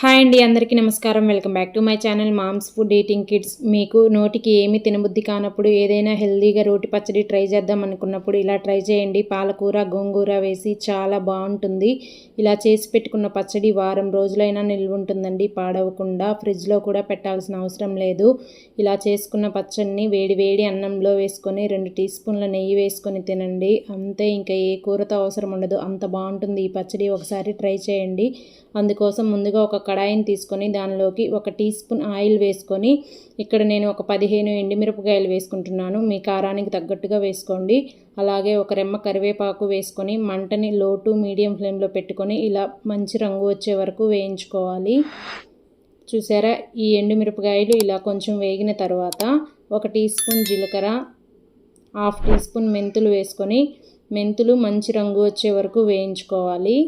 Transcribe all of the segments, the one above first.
Hi అండి, అందరికీ నమస్కారం. Welcome back to my channel moms food eating kids. మీకు నోటికి ఏమీ తినబుద్ధి కానప్పుడు ఏదైనా హెల్దీగా రోటి పచ్చడి ట్రై చేద్దాం అనుకున్నప్పుడు ఇలా ట్రై చేయండి. పాలకూర గోంగూర వేసి చాలా బాగుంటుంది. ఇలా చేసి పెట్టుకున్న పచ్చడి వారం రోజులైనా నిల్వ ఉంటుందండి, పాడవకుండా. ఫ్రిడ్జ్లో కూడా పెట్టాల్సిన అవసరం లేదు. ఇలా చేసుకున్న పచ్చడిని వేడి వేడి అన్నంలో వేసుకొని 2 టీ స్పూన్ల నెయ్యి వేసుకొని తినండి. అంతే, ఇంకా ఏ కూరతో అవసరం ఉండదు, అంత బాగుంటుంది ఈ పచ్చడి. ఒకసారి ట్రై చేయండి. అందుకోసం ముందుగా ఒక కడాయిని తీసుకొని దానిలోకి 1 టీ స్పూన్ ఆయిల్ వేసుకొని, ఇక్కడ నేను ఒక 15 ఎండుమిరపకాయలు వేసుకుంటున్నాను. మీ కారానికి తగ్గట్టుగా వేసుకోండి. అలాగే ఒక రెమ్మ కరివేపాకు వేసుకొని మంటని లో టు మీడియం ఫ్లేమ్లో పెట్టుకొని ఇలా మంచి రంగు వచ్చే వరకు వేయించుకోవాలి. చూసారా, ఈ ఎండుమిరపకాయలు ఇలా కొంచెం వేగిన తర్వాత 1 టీ స్పూన్ జీలకర్ర, 1/2 టీ స్పూన్ మెంతులు వేసుకొని మెంతులు మంచి రంగు వచ్చే వరకు వేయించుకోవాలి.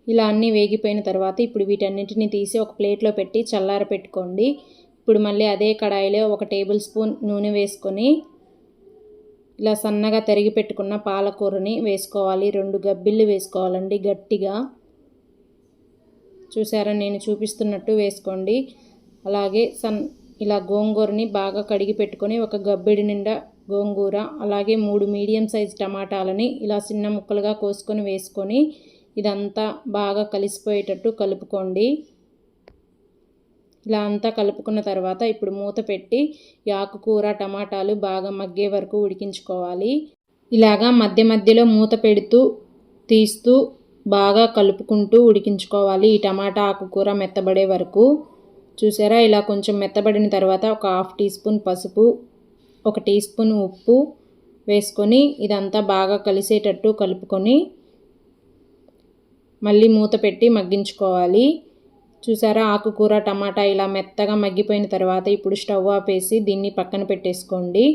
ఇలా అన్నీ వేగిపోయిన తర్వాత ఇప్పుడు వీటన్నిటిని తీసి ఒక ప్లేట్లో పెట్టి చల్లార పెట్టుకోండి. ఇప్పుడు మళ్ళీ అదే కడాయిలో 1 టేబుల్ స్పూన్ నూనె వేసుకొని ఇలా సన్నగా తరిగి పెట్టుకున్న పాలకూరని వేసుకోవాలి. 2 గబ్బిళ్ళు వేసుకోవాలండి గట్టిగా. చూసారా, నేను చూపిస్తున్నట్టు వేసుకోండి. అలాగే ఇలా గోంగూరని బాగా కడిగి పెట్టుకొని 1 గబ్బిడి నిండా గోంగూర, అలాగే 3 మీడియం సైజ్ టమాటాలని ఇలా చిన్న ముక్కలుగా కోసుకొని వేసుకొని ఇదంతా బాగా కలిసిపోయేటట్టు కలుపుకోండి. ఇలా అంతా కలుపుకున్న తర్వాత ఇప్పుడు మూత పెట్టి ఈ ఆకుకూర టమాటాలు బాగా మగ్గే వరకు ఉడికించుకోవాలి. ఇలాగా మధ్య మధ్యలో మూత పెడుతూ తీస్తూ బాగా కలుపుకుంటూ ఉడికించుకోవాలి ఈ టమాటా ఆకుకూర మెత్తబడే వరకు. చూసారా, ఇలా కొంచెం మెత్తబడిన తర్వాత ఒక 1/2 టీ స్పూన్ పసుపు, 1 టీ స్పూన్ ఉప్పు వేసుకొని ఇదంతా బాగా కలిసేటట్టు కలుపుకొని మళ్ళీ మూత పెట్టి మగ్గించుకోవాలి. చూసారా, ఆకుకూర టమాటా ఇలా మెత్తగా మగ్గిపోయిన తర్వాత ఇప్పుడు స్టవ్ ఆపేసి దీన్ని పక్కన పెట్టేసుకోండి.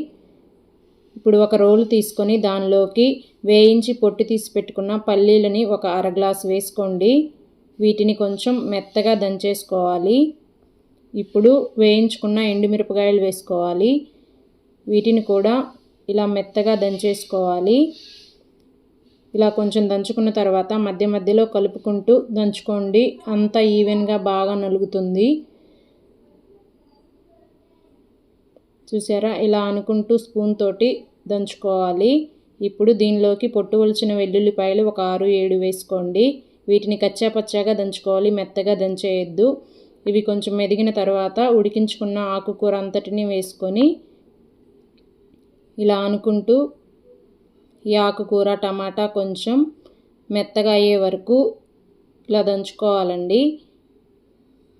ఇప్పుడు ఒక రోలు తీసుకొని దానిలోకి వేయించి పొట్టు తీసి పెట్టుకున్న పల్లీలని 1 అర గ్లాసు వేసుకోండి. వీటిని కొంచెం మెత్తగా దంచేసుకోవాలి. ఇప్పుడు వేయించుకున్న ఎండుమిరపకాయలు వేసుకోవాలి. వీటిని కూడా ఇలా మెత్తగా దంచేసుకోవాలి. ఇలా కొంచెం దంచుకున్న తర్వాత మధ్య మధ్యలో కలుపుకుంటూ దంచుకోండి. అంతా ఈవెన్గా బాగా నలుగుతుంది. చూసారా, ఇలా అనుకుంటూ స్పూన్ తోటి దంచుకోవాలి. ఇప్పుడు దీనిలోకి పొట్టు ఒలిచిన వెల్లుల్లిపాయలు ఒక 6-7 వేసుకోండి. వీటిని కచ్చాపచ్చాగా దంచుకోవాలి, మెత్తగా దంచేయద్దు. ఇవి కొంచెం మెదిగిన తర్వాత ఉడికించుకున్న ఆకుకూర అంతటిని వేసుకొని ఇలా అనుకుంటూ ఈ ఆకుకూర టమాటా కొంచెం మెత్తగా అయ్యే వరకు ఇలా దంచుకోవాలండి.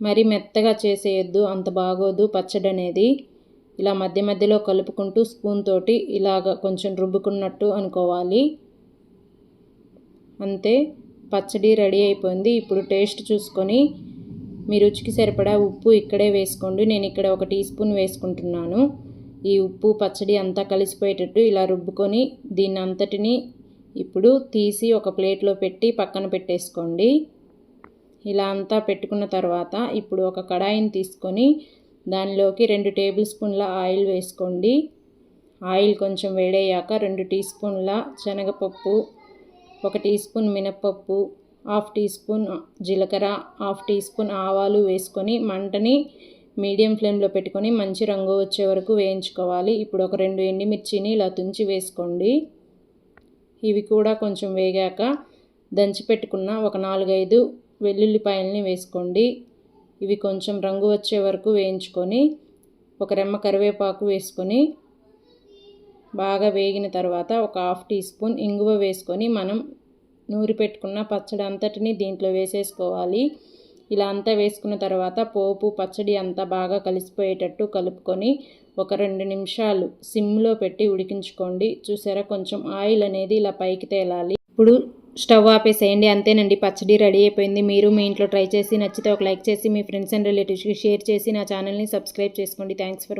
మరి మెత్తగా చేసేయద్దు, అంత బాగోదు పచ్చడి అనేది. ఇలా మధ్య మధ్యలో కలుపుకుంటూ స్పూన్ తోటి ఇలాగ కొంచెం రుబ్బుకున్నట్టు అనుకోవాలి. అంతే, పచ్చడి రెడీ అయిపోయింది. ఇప్పుడు టేస్ట్ చూసుకొని మీ రుచికి సరిపడా ఉప్పు ఇక్కడే వేసుకోండి. నేను ఇక్కడ 1 టీ స్పూన్ వేసుకుంటున్నాను. ఈ ఉప్పు పచ్చడి అంతా కలిసిపోయేటట్టు ఇలా రుబ్బుకొని దీన్ని అంతటిని ఇప్పుడు తీసి ఒక ప్లేట్లో పెట్టి పక్కన పెట్టేసుకోండి. ఇలా అంతా పెట్టుకున్న తర్వాత ఇప్పుడు ఒక కడాయిని తీసుకొని దానిలోకి 2 టేబుల్ స్పూన్ల ఆయిల్ వేసుకోండి. ఆయిల్ కొంచెం వేడయ్యాక 2 టీ స్పూన్ల శనగపప్పు, 1 టీ స్పూన్ మినప్పప్పు, 1/2 టీ స్పూన్ జీలకర్ర, 1/2 టీ స్పూన్ ఆవాలు వేసుకొని మంటని మీడియం ఫ్లేమ్లో పెట్టుకొని మంచి రంగు వచ్చే వరకు వేయించుకోవాలి. ఇప్పుడు ఒక 2 ఎండుమిర్చిని ఇలా తుంచి వేసుకోండి. ఇవి కూడా కొంచెం వేగాక దంచి పెట్టుకున్న ఒక 4-5 వెల్లుల్లిపాయలని వేసుకోండి. ఇవి కొంచెం రంగు వచ్చే వరకు వేయించుకొని ఒక రెమ్మ కరివేపాకు వేసుకొని బాగా వేగిన తర్వాత ఒక 1/2 టీ స్పూన్ ఇంగువ వేసుకొని మనం నూరి పెట్టుకున్న పచ్చడి అంతటిని దీంట్లో వేసేసుకోవాలి. ఇలా అంతా వేసుకున్న తర్వాత పోపు పచ్చడి అంతా బాగా కలిసిపోయేటట్టు కలుపుకొని ఒక 2 నిమిషాలు సిమ్లో పెట్టి ఉడికించుకోండి. చూసారా, కొంచెం ఆయిల్ అనేది ఇలా పైకి తేలాలి. ఇప్పుడు స్టవ్ ఆపేసేయండి. అంతేనండి, పచ్చడి రెడీ అయిపోయింది. మీరు మీ ఇంట్లో ట్రై చేసి నచ్చితే ఒక లైక్ చేసి మీ ఫ్రెండ్స్ అండ్ రిలేటివ్స్కి షేర్ చేసి నా ఛానల్ని సబ్స్క్రైబ్ చేసుకోండి. Thanks for watching.